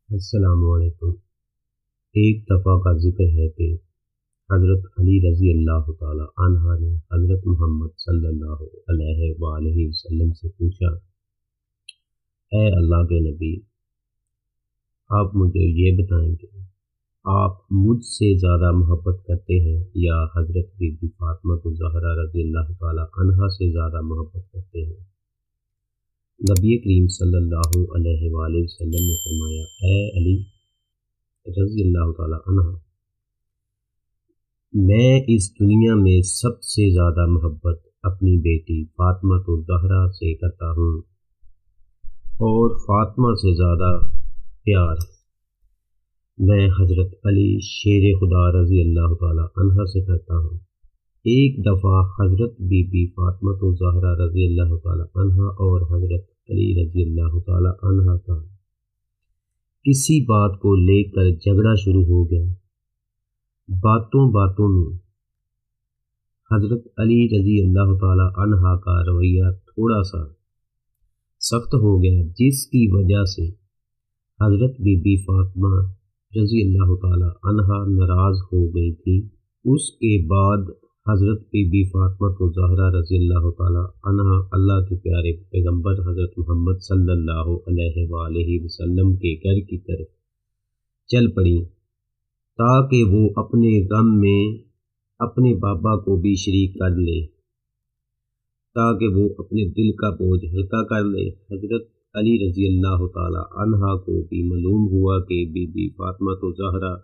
السلام علیکم۔ ایک دفعہ کا ذکر ہے کہ حضرت علی رضی اللہ تعالی عنہ نے حضرت محمد صلی اللہ علیہ وآلہ وسلم سے پوچھا، اے اللہ کے نبی، آپ مجھے یہ بتائیں کہ آپ مجھ سے زیادہ محبت کرتے ہیں یا حضرت بی بی فاطمہ الزہرا رضی اللہ تعالی عنہا سے زیادہ محبت کرتے ہیں؟ نبی کریم صلی اللہ علیہ وآلہ وسلم نے فرمایا، اے علی رضی اللہ تعالی عنہ، میں اس دنیا میں سب سے زیادہ محبت اپنی بیٹی فاطمہ الزہرا سے کرتا ہوں، اور فاطمہ سے زیادہ پیار میں حضرت علی شیر خدا رضی اللہ تعالی عنہ سے کرتا ہوں۔ ایک دفعہ حضرت بی بی فاطمہ الزہرا رضی اللہ تعالی عنہ اور حضرت علی رضی اللہ تعالی عنہ کا کسی بات کو لے کر جھگڑا شروع ہو گیا۔ باتوں میں حضرت علی رضی اللہ تعالی عنہ کا رویہ تھوڑا سا سخت ہو گیا، جس کی وجہ سے حضرت بی بی فاطمہ رضی اللہ تعالی عنہ ناراض ہو گئی تھی۔ اس کے بعد حضرت بی بی فاطمہ الزہرا رضی اللہ تعالی عنہ اللہ کے پیارے پیغمبر حضرت محمد صلی اللہ علیہ وآلہ وسلم کے گھر کی طرف چل پڑیں تاکہ وہ اپنے غم میں اپنے بابا کو بھی شریک کر لے، تاکہ وہ اپنے دل کا بوجھ ہلکا کر لے۔ حضرت علی رضی اللہ تعالی عنہ کو بھی معلوم ہوا کہ بی بی فاطمہ الزہرا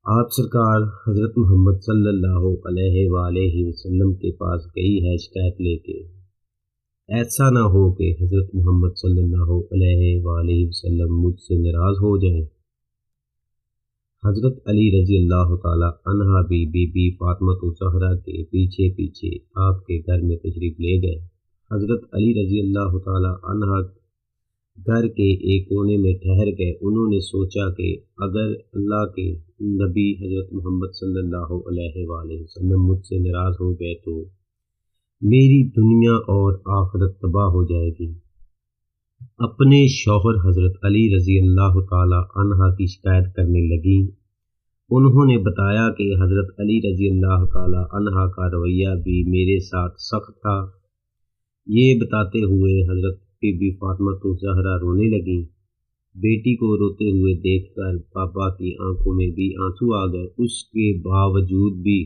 آپ سرکار حضرت محمد صلی اللہ علیہ وآلہ وسلم کے پاس گئی ہے شکایت لے کے۔ ایسا نہ ہو کہ حضرت محمد صلی اللہ علیہ وآلہ وسلم مجھ سے ناراض ہو جائیں۔ حضرت علی رضی اللہ تعالی عنہ بھی بی بی فاطمہ الزہرا کے پیچھے پیچھے آپ کے گھر میں تشریف لے گئے۔ حضرت علی رضی اللہ تعالی عنہ گھر کے ایک کونے میں ٹھہر گئے۔ انہوں نے سوچا کہ اگر اللہ کے نبی حضرت محمد صلی اللہ علیہ وآلہ وسلم مجھ سے ناراض ہو گئے تو میری دنیا اور آخرت تباہ ہو جائے گی۔ اپنے شوہر حضرت علی رضی اللہ تعالی عنہ کی شکایت کرنے لگیں۔ انہوں نے بتایا کہ حضرت علی رضی اللہ تعالی عنہ کا رویہ بھی میرے ساتھ سخت تھا۔ یہ بتاتے ہوئے حضرت بی بی فاطمہ الزہرا رونے لگیں۔ بیٹی کو روتے ہوئے دیکھ کر بابا کی آنکھوں میں بھی آنسو آ گئے۔ اس کے باوجود بھی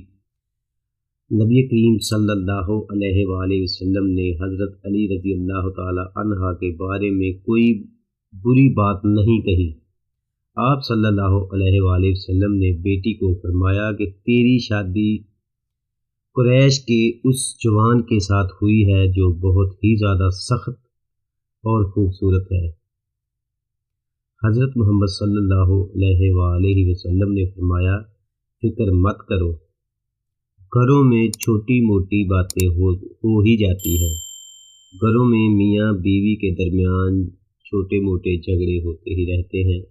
نبی کریم صلی اللہ علیہ وآلہ وسلم نے حضرت علی رضی اللہ تعالی عنہ کے بارے میں کوئی بری بات نہیں کہی۔ آپ صلی اللہ علیہ وآلہ وسلم نے بیٹی کو فرمایا کہ تیری شادی قریش کے اس جوان کے ساتھ ہوئی ہے جو بہت ہی زیادہ سخت اور خوبصورت ہے۔ حضرت محمد صلی اللہ علیہ وآلہ وسلم نے فرمایا، فکر مت کرو، گھروں میں چھوٹی موٹی باتیں ہو ہی جاتی ہیں۔ گھروں میں میاں بیوی کے درمیان چھوٹے موٹے جھگڑے ہوتے ہی رہتے ہیں۔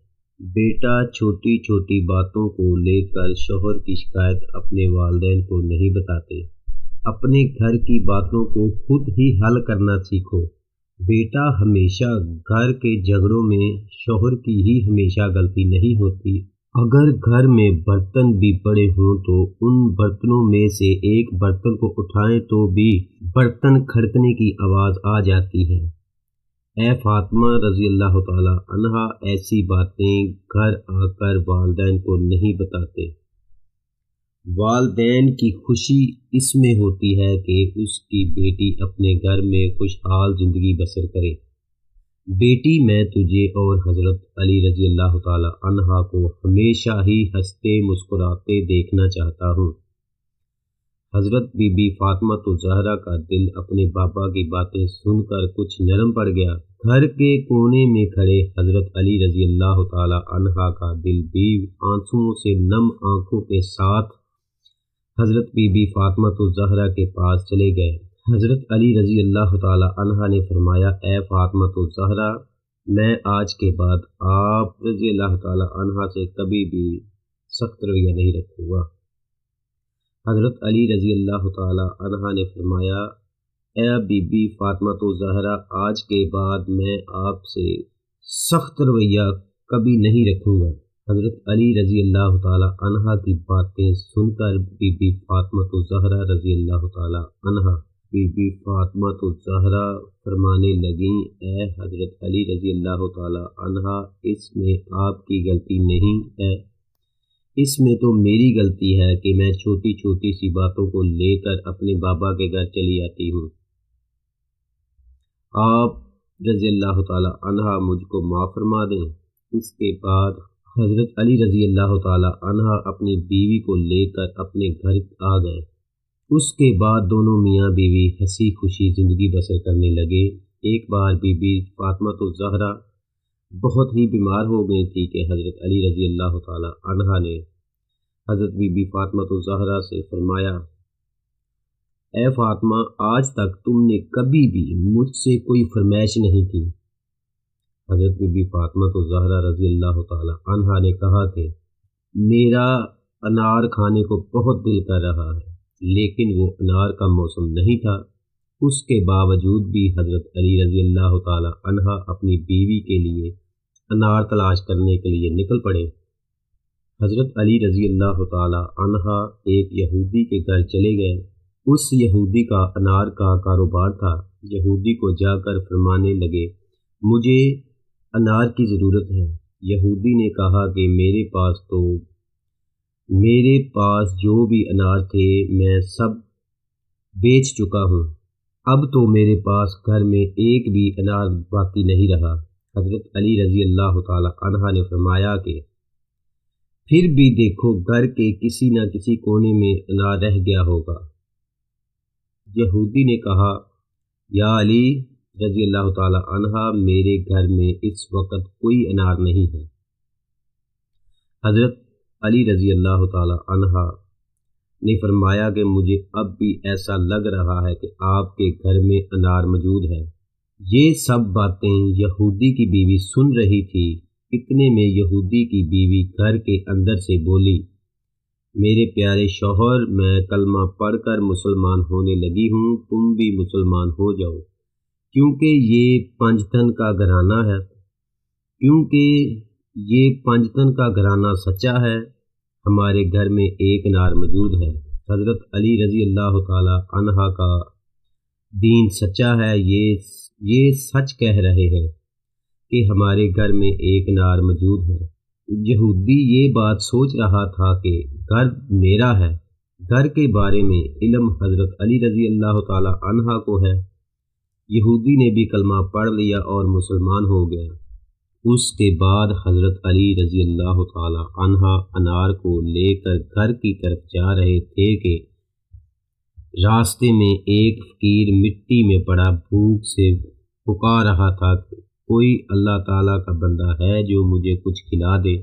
بیٹا چھوٹی چھوٹی باتوں کو لے کر شوہر کی شکایت اپنے والدین کو نہیں بتاتے۔ اپنے گھر کی باتوں کو خود ہی حل کرنا سیکھو۔ بیٹا، ہمیشہ گھر کے جھگڑوں میں شوہر کی ہی ہمیشہ غلطی نہیں ہوتی۔ اگر گھر میں برتن بھی پڑے ہوں تو ان برتنوں میں سے ایک برتن کو اٹھائیں تو بھی برتن کھڑکنے کی آواز آ جاتی ہے۔ اے فاطمہ رضی اللہ تعالی عنہ، ایسی باتیں گھر آ کر والدین کو نہیں بتاتے۔ والدین کی خوشی اس میں ہوتی ہے کہ اس کی بیٹی اپنے گھر میں خوشحال زندگی بسر کرے۔ بیٹی، میں تجھے اور حضرت علی رضی اللہ تعالی عنہ کو ہمیشہ ہی ہنستے مسکراتے دیکھنا چاہتا ہوں۔ حضرت بی بی فاطمہ الزہرا کا دل اپنے بابا کی باتیں سن کر کچھ نرم پڑ گیا۔ گھر کے کونے میں کھڑے حضرت علی رضی اللہ تعالی عنہ کا دل بھی آنسوؤں سے نم آنکھوں کے ساتھ حضرت بی بی فاطمہ الزہرا کے پاس چلے گئے۔ حضرت علی رضی اللہ تعالی عنہ نے فرمایا، اے فاطمہ الزہرا، میں آج کے بعد آپ رضی اللہ تعالی عنہ سے کبھی بھی سخت رویہ نہیں رکھوں گا۔ حضرت علی رضی اللہ تعالی عنہ نے فرمایا، اے بی بی فاطمہ الزہرا، آج کے بعد میں آپ سے سخت رویہ کبھی نہیں رکھوں گا۔ حضرت علی رضی اللہ تعالی عنہ کی باتیں سن کر بی بی فاطمہ الزہرا رضی اللہ تعالی عنہ فرمانے لگیں، اے حضرت علی رضی اللہ تعالی عنہ، اس میں آپ کی غلطی نہیں ہے، اس میں تو میری غلطی ہے کہ میں چھوٹی چھوٹی سی باتوں کو لے کر اپنے بابا کے گھر چلی آتی ہوں۔ آپ رضی اللہ تعالی عنہ مجھ کو معاف فرما دیں۔ اس کے بعد حضرت علی رضی اللہ تعالی عنہ اپنی بیوی کو لے کر اپنے گھر آ گئے۔ اس کے بعد دونوں میاں بیوی ہنسی خوشی زندگی بسر کرنے لگے۔ ایک بار بی بی فاطمہ الزہرا بہت ہی بیمار ہو گئی تھی کہ حضرت علی رضی اللہ تعالی عنہ نے حضرت بی بی فاطمہ الزہرا سے فرمایا، اے فاطمہ، آج تک تم نے کبھی بھی مجھ سے کوئی فرمائش نہیں کی۔ حضرت بی بی فاطمہ الزہرا رضی اللہ تعالی عنہ نے کہا کہ میرا انار کھانے کو بہت دل کر رہا ہے، لیکن وہ انار کا موسم نہیں تھا۔ اس کے باوجود بھی حضرت علی رضی اللہ تعالی عنہ اپنی بیوی کے لیے انار تلاش کرنے کے لیے نکل پڑے۔ حضرت علی رضی اللہ تعالی عنہ ایک یہودی کے گھر چلے گئے۔ اس یہودی کا انار کا کاروبار تھا۔ یہودی کو جا کر فرمانے لگے، مجھے انار کی ضرورت ہے۔ یہودی نے کہا کہ میرے پاس جو بھی انار تھے میں سب بیچ چکا ہوں، اب تو میرے پاس گھر میں ایک بھی انار باقی نہیں رہا۔ حضرت علی رضی اللہ تعالی عنہ نے فرمایا کہ پھر بھی دیکھو، گھر کے کسی نہ کسی کونے میں انار رہ گیا ہوگا۔ یہودی نے کہا، یا علی رضی اللہ تعالی عنہ، میرے گھر میں اس وقت کوئی انار نہیں ہے۔ حضرت علی رضی اللہ تعالی عنہ نے فرمایا کہ مجھے اب بھی ایسا لگ رہا ہے کہ آپ کے گھر میں انار موجود ہے۔ یہ سب باتیں یہودی کی بیوی سن رہی تھی۔ اتنے میں یہودی کی بیوی گھر کے اندر سے بولی، میرے پیارے شوہر، میں کلمہ پڑھ کر مسلمان ہونے لگی ہوں، تم بھی مسلمان ہو جاؤ، کیونکہ یہ پنجتن کا گھرانہ سچا ہے، ہمارے گھر میں ایک انار موجود ہے۔ حضرت علی رضی اللہ تعالی عنہ کا دین سچا ہے، یہ سچ کہہ رہے ہیں کہ ہمارے گھر میں ایک انار موجود ہے۔ یہودی یہ بات سوچ رہا تھا کہ گھر میرا ہے، گھر کے بارے میں علم حضرت علی رضی اللہ تعالی عنہ کو ہے۔ یہودی نے بھی کلمہ پڑھ لیا اور مسلمان ہو گیا۔ اس کے بعد حضرت علی رضی اللہ تعالی عنہ انار کو لے کر گھر کی طرف جا رہے تھے کہ راستے میں ایک فقیر مٹی میں پڑا بھوک سے پکار رہا تھا کہ کوئی اللہ تعالیٰ کا بندہ ہے جو مجھے کچھ کھلا دے۔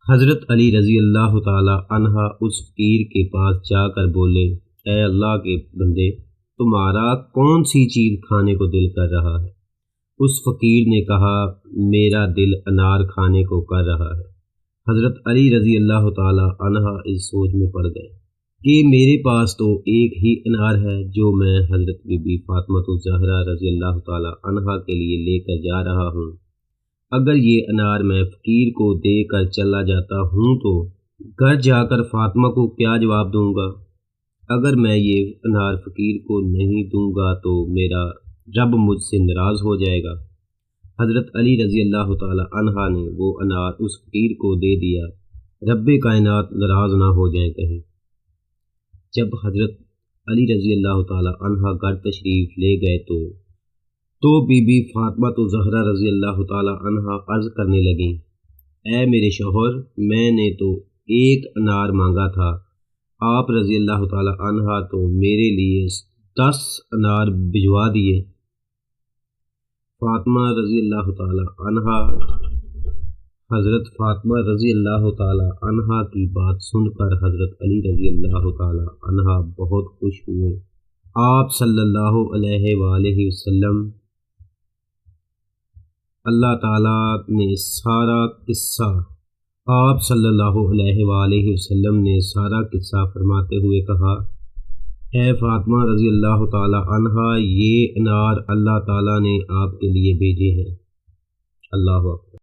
حضرت علی رضی اللہ تعالی عنہ اس فقیر کے پاس جا کر بولے، اے اللہ کے بندے، تمہارا کون سی چیز کھانے کو دل کر رہا ہے؟ اس فقیر نے کہا، میرا دل انار کھانے کو کر رہا ہے۔ حضرت علی رضی اللہ تعالی عنہ اس سوچ میں پڑ گئے کہ میرے پاس تو ایک ہی انار ہے جو میں حضرت بی بی فاطمہ الزہرا رضی اللہ تعالی عنہ کے لیے لے کر جا رہا ہوں۔ اگر یہ انار میں فقیر کو دے کر چلا جاتا ہوں تو گھر جا کر فاطمہ کو کیا جواب دوں گا؟ اگر میں یہ انار فقیر کو نہیں دوں گا تو میرا رب مجھ سے ناراض ہو جائے گا۔ حضرت علی رضی اللہ تعالی عنہ نے وہ انار اس فقیر کو دے دیا، رب کائنات ناراض نہ ہو جائے کہیں۔ جب حضرت علی رضی اللہ تعالی عنہ گھر تشریف لے گئے تو بی بی فاطمہ الزہرا رضی اللہ تعالی عنہ عرض کرنے لگیں، اے میرے شوہر، میں نے تو ایک انار مانگا تھا، آپ رضی اللہ تعالی عنہ تو میرے لیے 10 انار بھجوا دیے۔ حضرت فاطمہ رضی اللہ تعالی عنہ کی بات سن کر حضرت علی رضی اللہ تعالی عنہ بہت خوش ہوئے۔ آپ صلی اللہ علیہ وآلہ وسلم اللہ تعالیٰ نے سارا قصہ فرماتے ہوئے کہا، اے فاطمہ رضی اللہ تعالی عنہ، یہ انار اللہ تعالیٰ نے آپ کے لیے بھیجے ہیں۔ اللہ حافظ۔